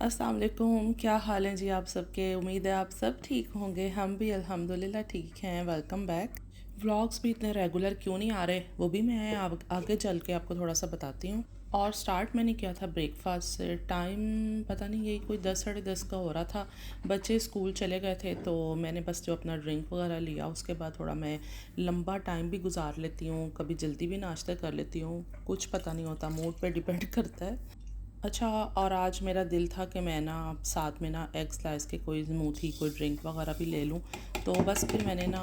अस्सलाम वालेकुम, क्या हाल हैं जी आप सबके। उम्मीद है आप सब ठीक होंगे। हम भी अल्हम्दुलिल्लाह ठीक हैं। Welcome back. व्लॉग्स भी इतने रेगुलर क्यों नहीं आ रहे, वो भी मैं आगे चल के आपको थोड़ा सा बताती हूँ। और स्टार्ट मैंने किया था ब्रेकफास्ट से। टाइम पता नहीं, यही कोई 10 साढ़े 10 का हो रहा था। बच्चे स्कूल चले गए थे तो मैंने बस जो अपना ड्रिंक वगैरह लिया, उसके बाद थोड़ा मैं लंबा टाइम भी गुजार लेती हूँ। कभी जल्दी भी नाश्ता कर लेती हूँ, कुछ पता नहीं होता, मूड पे डिपेंड करता है। अच्छा, और आज मेरा दिल था कि मैं ना साथ में ना एग स्लाइस के कोई स्मूथी, कोई ड्रिंक वगैरह भी ले लूँ। तो बस फिर मैंने ना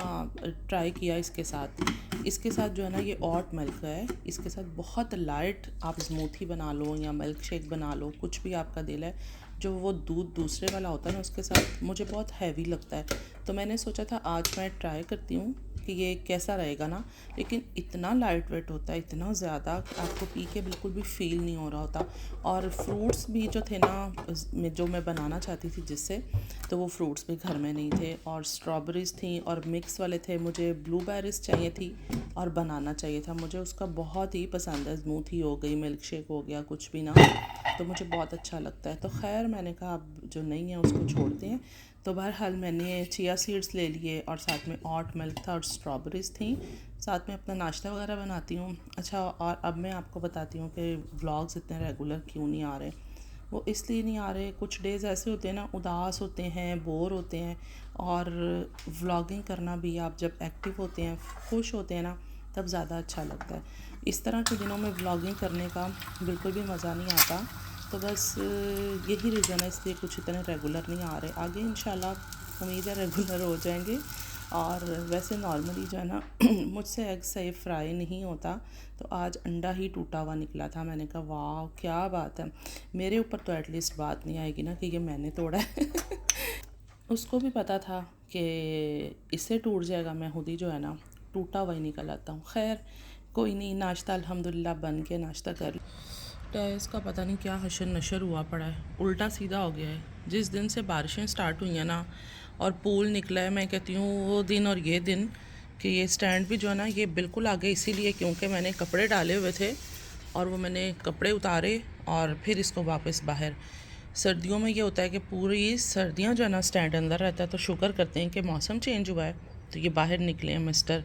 ट्राई किया इसके साथ जो है ना, ये ऑट मिल्क है। इसके साथ बहुत लाइट आप स्मूथी बना लो या मिल्क शेक बना लो, कुछ भी आपका दिल है। जो वो दूध दूसरे वाला होता है ना, उसके साथ मुझे बहुत हैवी लगता है। तो मैंने सोचा था आज मैं ट्राई करती हूँ कि ये कैसा रहेगा ना। लेकिन इतना लाइट वेट होता है, इतना ज़्यादा, आपको पी के बिल्कुल भी फ़ील नहीं हो रहा होता। और फ्रूट्स भी जो थे ना, जो मैं बनाना चाहती थी जिससे, तो वो फ्रूट्स भी घर में नहीं थे। और स्ट्रॉबेरीज़ थी और मिक्स वाले थे। मुझे ब्लूबेरीज़ चाहिए थी और बनाना चाहिए था। मुझे उसका बहुत ही पसंद है। स्मूथी हो गई, मिल्क शेक हो गया, कुछ भी ना, तो मुझे बहुत अच्छा लगता है। तो खैर मैंने कहा अब जो नहीं है उसको छोड़ते हैं। तो बहरहाल मैंने चिया सीड्स ले लिए और साथ में ऑट मिल्क था और स्ट्रॉबेरीज़ थी। साथ में अपना नाश्ता वगैरह बनाती हूँ। अच्छा, और अब मैं आपको बताती हूँ कि व्लॉग्स इतने रेगुलर क्यों नहीं आ रहे। वो इसलिए नहीं आ रहे, कुछ डेज़ ऐसे होते हैं ना, उदास होते हैं, बोर होते हैं। और व्लॉगिंग करना भी, आप जब एक्टिव होते हैं, खुश होते हैं ना, तब ज़्यादा अच्छा लगता है। इस तरह के दिनों में व्लॉगिंग करने का बिल्कुल भी मज़ा नहीं आता। तो बस यही रीज़न है, इसलिए कुछ इतने रेगुलर नहीं आ रहे। आगे इंशाल्लाह उम्मीद है रेगुलर हो जाएंगे। और वैसे नॉर्मली जो है ना मुझसे एग सही फ्राई नहीं होता। तो आज अंडा ही टूटा हुआ निकला था। मैंने कहा वाह क्या बात है। मेरे ऊपर तो एटलीस्ट बात नहीं आएगी ना कि ये मैंने तोड़ा है। उसको भी पता था कि इससे टूट जाएगा, मैं खुद ही जो है ना टूटा हुआ ही निकल आता हूँ। खैर कोई नहीं, नाश्ता अल्हम्दुलिल्लाह बन के नाश्ता कर। टैस का पता नहीं क्या हशर नशर हुआ पड़ा है, उल्टा सीधा हो गया है। जिस दिन से बारिशें स्टार्ट हुई हैं ना और पूल निकला है, मैं कहती हूँ वो दिन और ये दिन कि ये स्टैंड भी जो है ना, ये बिल्कुल आगे इसीलिए क्योंकि मैंने कपड़े डाले हुए थे और वो मैंने कपड़े उतारे और फिर इसको वापस बाहर। सर्दियों में ये होता है कि पूरी सर्दियाँ जो है ना स्टैंड अंदर रहता है। तो शुक्र करते हैं कि मौसम चेंज हुआ है तो ये बाहर निकले हैं मिस्टर।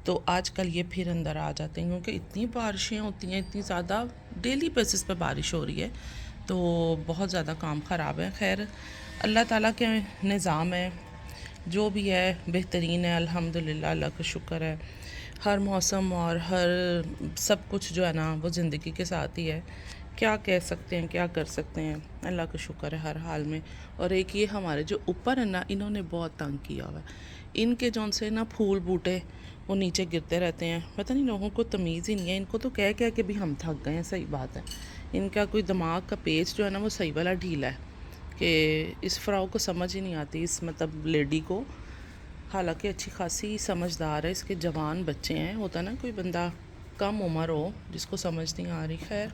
तो आजकल ये फिर अंदर आ जाते हैं क्योंकि इतनी बारिशें होती हैं, इतनी ज़्यादा डेली बेसिस पे बारिश हो रही है। तो बहुत ज़्यादा काम ख़राब है। खैर अल्लाह ताला के निज़ाम है, जो भी है बेहतरीन है अल्हम्दुलिल्लाह, अल्लाह का शुक्र है। हर मौसम और हर सब कुछ जो है ना वो ज़िंदगी के साथ ही है। क्या कह सकते हैं, क्या कर सकते हैं, अल्लाह का शुक्र है हर हाल में। और एक ये हमारे जो ऊपर है ना, इन्होंने बहुत तंग किया हुआ है। इनके जौन से ना फूल बूटे वो नीचे गिरते रहते हैं। पता नहीं लोगों को तमीज़ ही नहीं है। इनको तो कह कह के भी हम थक गए हैं, सही बात है। इनका कोई दिमाग का पेच जो है ना वो सही वाला ढीला है कि इस फ़्राउ को समझ ही नहीं आती, इस मतलब लेडी को। हालांकि अच्छी खासी समझदार है, इसके जवान बच्चे हैं। होता ना कोई बंदा कम उम्र हो जिसको समझ नहीं आ रही। खैर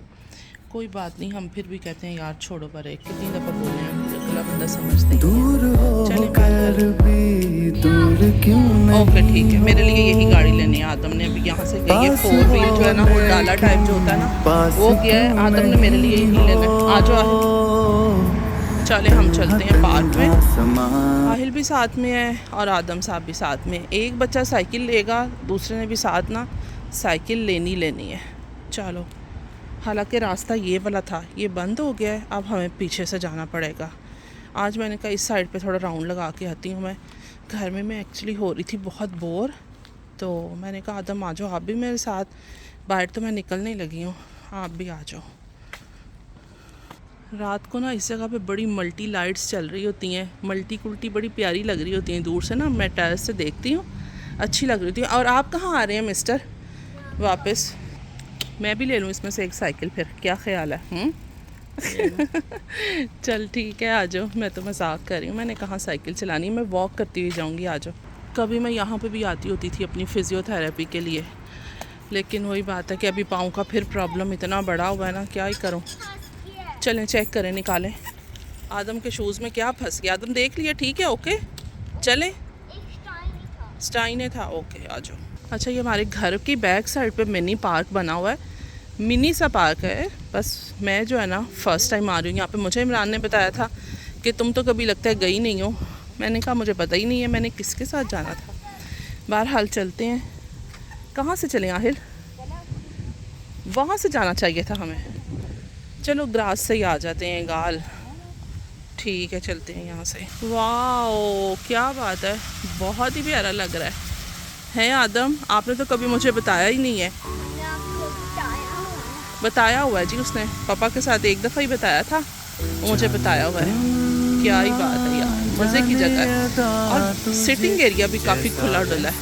कोई बात नहीं, हम फिर भी कहते हैं यार छोड़ो परे, कितनी दफ़ा बोले हैं, अगला बंदा समझते ही दूर नहीं है। हो चलें कर भी दूर क्यों नहीं। ओके ठीक है, मेरे लिए यही गाड़ी लेनी है। आदम ने अभी यहाँ से गई है, पास 4 व्हील जो है हो ना वो डाला टाइप जो होता है ना, पास वो गया है। क्यों आदम ने मेरे लिए नहीं यही हो। लेना है। आ जाओ आहिल, चले हम चलते हैं पार्क में। समा आहिल भी साथ में है और आदम साहब भी साथ में। एक बच्चा साइकिल लेगा, दूसरे ने भी साथ ना साइकिल लेनी है। चलो, हालांकि रास्ता ये वाला था, ये बंद हो गया है, अब हमें पीछे से जाना पड़ेगा। आज मैंने कहा इस साइड पे थोड़ा राउंड लगा के आती हूँ। घर में मैं एक्चुअली हो रही थी बहुत बोर, तो मैंने कहा आदम आ जाओ आप भी मेरे साथ। बाहर तो मैं निकलने लगी हूँ, आप भी आ जाओ। रात को ना इस जगह पे बड़ी मल्टी लाइट्स चल रही होती हैं, मल्टी कुल्टी बड़ी प्यारी लग रही होती हैं। दूर से ना मैं टेरेस से देखती हूँ, अच्छी लग रही थी। और आप कहाँ आ रहे हैं मिस्टर वापस? मैं भी ले लूँ इसमें से एक साइकिल, फिर क्या ख्याल है? चल ठीक है, आ जाओ। मैं तो मजाक कर रही हूँ, मैंने कहा साइकिल चलानी, मैं वॉक करती हुई जाऊँगी, आ जाओ। कभी मैं यहाँ पे भी आती होती थी अपनी फ़िज़ियोथेरेपी के लिए, लेकिन वही बात है कि अभी पाँव का फिर प्रॉब्लम इतना बड़ा हुआ है ना, क्या ही करूँ। चलें चेक करें, निकालें। आदम के शूज़ में क्या फंस गया, आदम देख लिया, ठीक है ओके चलें। स्टाई ने था, ओके आ जाओ। अच्छा, ये हमारे घर की बैक साइड पे मिनी पार्क बना हुआ है। मिनी सा पार्क है। बस मैं जो है ना फ़र्स्ट टाइम आ रही हूँ यहाँ पे। मुझे इमरान ने बताया था कि तुम तो कभी लगता है गई नहीं हो। मैंने कहा मुझे पता ही नहीं है मैंने किसके साथ जाना था। बहरहाल चलते हैं। कहाँ से चलें आहिल? वहाँ से जाना चाहिए था हमें। चलो ग्रास से ही आ जाते हैं गाल। ठीक है चलते हैं यहाँ से। वाओ क्या बात है, बहुत ही प्यारा लग रहा है आदम? आपने तो कभी मुझे बताया ही नहीं है। बताया हुआ है जी उसने, पापा के साथ एक दफ़ा ही बताया था, मुझे बताया हुआ है। क्या ही बात है यार, मज़े की जगह है। और सिटिंग एरिया भी काफ़ी खुला डुला है,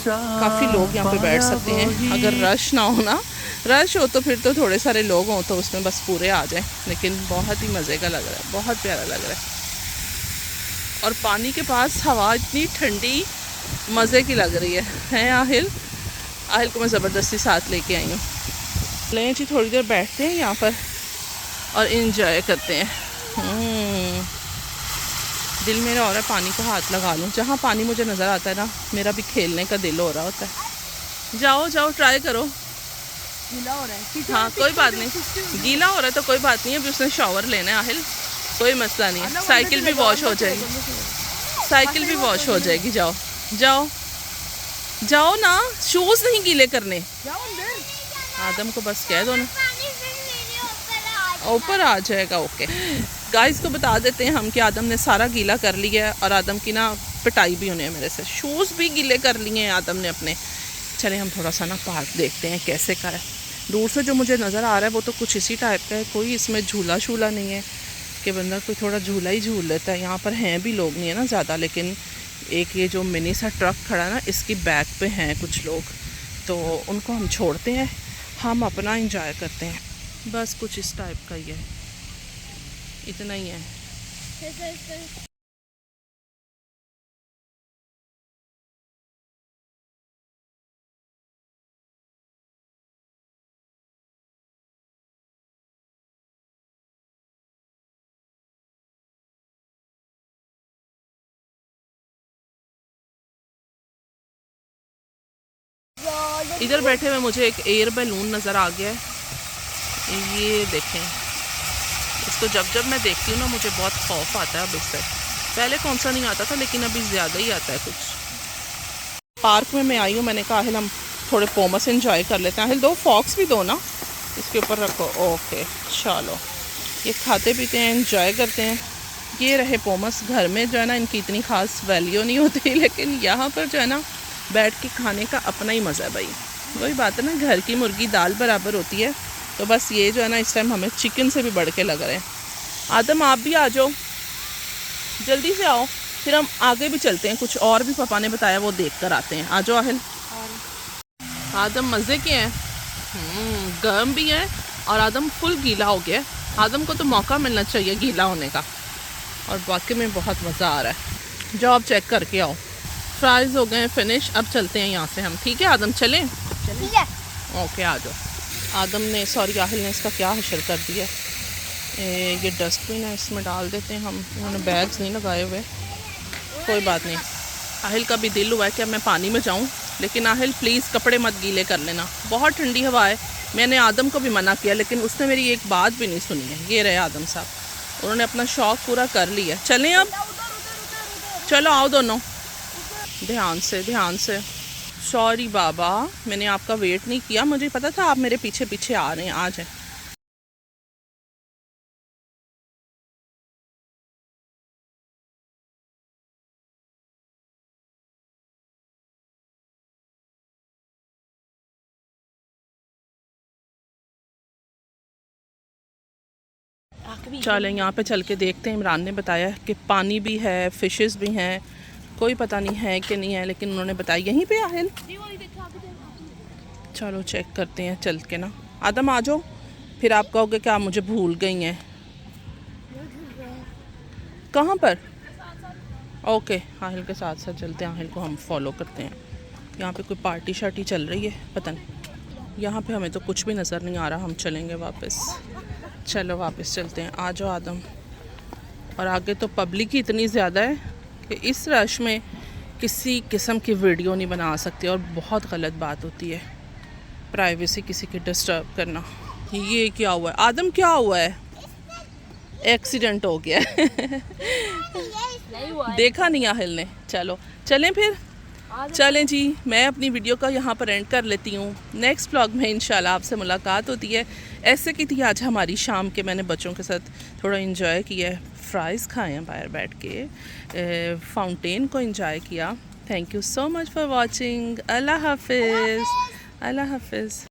काफ़ी लोग यहाँ पे बैठ सकते हैं। अगर रश ना हो ना, रश हो तो फिर तो थोड़े सारे लोग हों तो उसमें बस पूरे आ जाएं। लेकिन बहुत ही मज़े का लग रहा है, बहुत प्यारा लग रहा है। और पानी के पास हवा इतनी ठंडी मज़े की लग रही है आहिल? आहिल को मैं ज़बरदस्ती साथ लेके आई हूँ। लें जी थोड़ी देर बैठते हैं यहाँ पर और इंजॉय करते हैं। दिल मेरा हो रहा है पानी को हाथ लगा लूँ। जहाँ पानी मुझे नज़र आता है ना, मेरा भी खेलने का दिल हो रहा होता है। जाओ जाओ ट्राई करो। गीला हो रहा है। हाँ कोई बात नहीं, गीला हो रहा है तो कोई बात नहीं है। अभी उसने शॉवर लेना है आहिल, कोई मसला नहीं है। साइकिल भी वॉश हो जाएगी, साइकिल भी वॉश हो जाएगी। जाओ जाओ जाओ ना, शूज़ नहीं गीले करने। आदम को बस कह दो ना, ऊपर आ जाएगा। ओके गाइस को बता देते हैं हम कि आदम ने सारा गीला कर लिया है और आदम की ना पिटाई भी होनी है मेरे से। शूज़ भी गीले कर लिए हैं आदम ने अपने। चले हम थोड़ा सा ना पार्क देखते हैं कैसे का है। दूर से जो मुझे नज़र आ रहा है वो तो कुछ इसी टाइप का है। कोई इसमें झूला शूला नहीं है कि बंदा कोई थोड़ा झूला ही झूल लेता है। यहाँ पर हैं भी लोग नहीं है ना ज़्यादा, लेकिन एक ये जो मिनी सा ट्रक खड़ा है ना, इसकी बैक पे हैं कुछ लोग, तो उनको हम छोड़ते हैं, हम अपना इंजॉय करते हैं। बस कुछ इस टाइप का ही है, इतना ही है। इधर बैठे हुए मुझे एक एयर बैलून नज़र आ गया है। ये देखें, इसको जब जब मैं देखती हूँ ना मुझे बहुत खौफ आता है अब इससे। पहले कौन सा नहीं आता था, लेकिन अभी ज़्यादा ही आता है कुछ। पार्क में मैं आई हूँ, मैंने कहा आहिल हम थोड़े पोमस इंजॉय कर लेते हैं। आहिल दो फॉक्स भी दो ना, इसके ऊपर रखो। ओके चलो, ये खाते पीते हैं, इंजॉय करते हैं। ये रहे पोमस। घर में जो है ना इनकी इतनी ख़ास वैल्यू नहीं होती, लेकिन यहाँ पर जो है ना बैठ के खाने का अपना ही मज़ा है भाई। वही बात है ना, घर की मुर्गी दाल बराबर होती है। तो बस ये जो है ना इस टाइम हमें चिकन से भी बढ़ के लग रहे हैं। आदम आप भी आ जाओ, जल्दी से आओ, फिर हम आगे भी चलते हैं। कुछ और भी पापा ने बताया वो देख कर आते हैं। आ जाओ आहिल। आदम मज़े के हैं, गर्म भी है और आदम फुल गीला हो गया। आदम को तो मौका मिलना चाहिए गीला होने का, और वाकई में बहुत मज़ा आ रहा है। जाओ आप चेक करके आओ। फ्राइज़ हो गए हैं फिनिश, अब चलते हैं यहाँ से हम। ठीक है आदम चलें? ठीक है। ओके आ जाओ। आदम ने, सॉरी आहिल ने इसका क्या हशर कर दिया। ये डस्टबिन है, इसमें डाल देते हैं हम। उन्होंने बैग्स नहीं लगाए हुए, कोई बात नहीं। आहिल का भी दिल हुआ है कि अब मैं पानी में जाऊँ, लेकिन आहिल प्लीज़ कपड़े मत गीले कर लेना, बहुत ठंडी हवा है। मैंने आदम को भी मना किया, लेकिन उसने मेरी एक बात भी नहीं सुनी है। ये रहे आदम साहब, उन्होंने अपना शौक़ पूरा कर लिया। चलें अब? चलो आओ दोनों, ध्यान से ध्यान से। सॉरी बाबा, मैंने आपका वेट नहीं किया, मुझे पता था आप मेरे पीछे पीछे आ रहे हैं। आ जाए। चलें यहाँ पे चल के देखते हैं। इमरान ने बताया कि पानी भी है, फिशेस भी हैं, कोई पता नहीं है कि नहीं है, लेकिन उन्होंने बताया यहीं पे आहिल। चलो चेक करते हैं चल के ना। आदम आ जाओ, फिर आप कहोगे कि आप मुझे भूल गई हैं। कहाँ पर? ओके आहिल के साथ साथ चलते हैं, आहिल को हम फॉलो करते हैं। यहाँ पे कोई पार्टी शार्टी चल रही है, पता नहीं। यहाँ पे हमें तो कुछ भी नज़र नहीं आ रहा। हम चलेंगे वापस। चलो वापस चलते हैं। आ जाओ आदम। और आगे तो पब्लिक ही इतनी ज़्यादा है कि इस रश में किसी किस्म की वीडियो नहीं बना सकती, और बहुत गलत बात होती है। प्राइवेसी किसी की डिस्टर्ब करना। ये क्या हुआ है आदम, क्या हुआ है? एक्सीडेंट हो गया है। नहीं हुआ है। देखा नहीं आहिल ने। चलो चलें फिर, चलें जी, मैं अपनी वीडियो का यहाँ पर एंड कर लेती हूँ। नेक्स्ट व्लॉग में इंशाल्लाह आपसे मुलाकात होती है। ऐसे की थी आज हमारी शाम के, मैंने बच्चों के साथ थोड़ा इंजॉय किया है, फ्राइज़ खाए हैं बाहर बैठ के, फाउंटेन को इंजॉय किया। Thank you so much for watching. Allah हाफिज़, अल्लाह हाफिज़।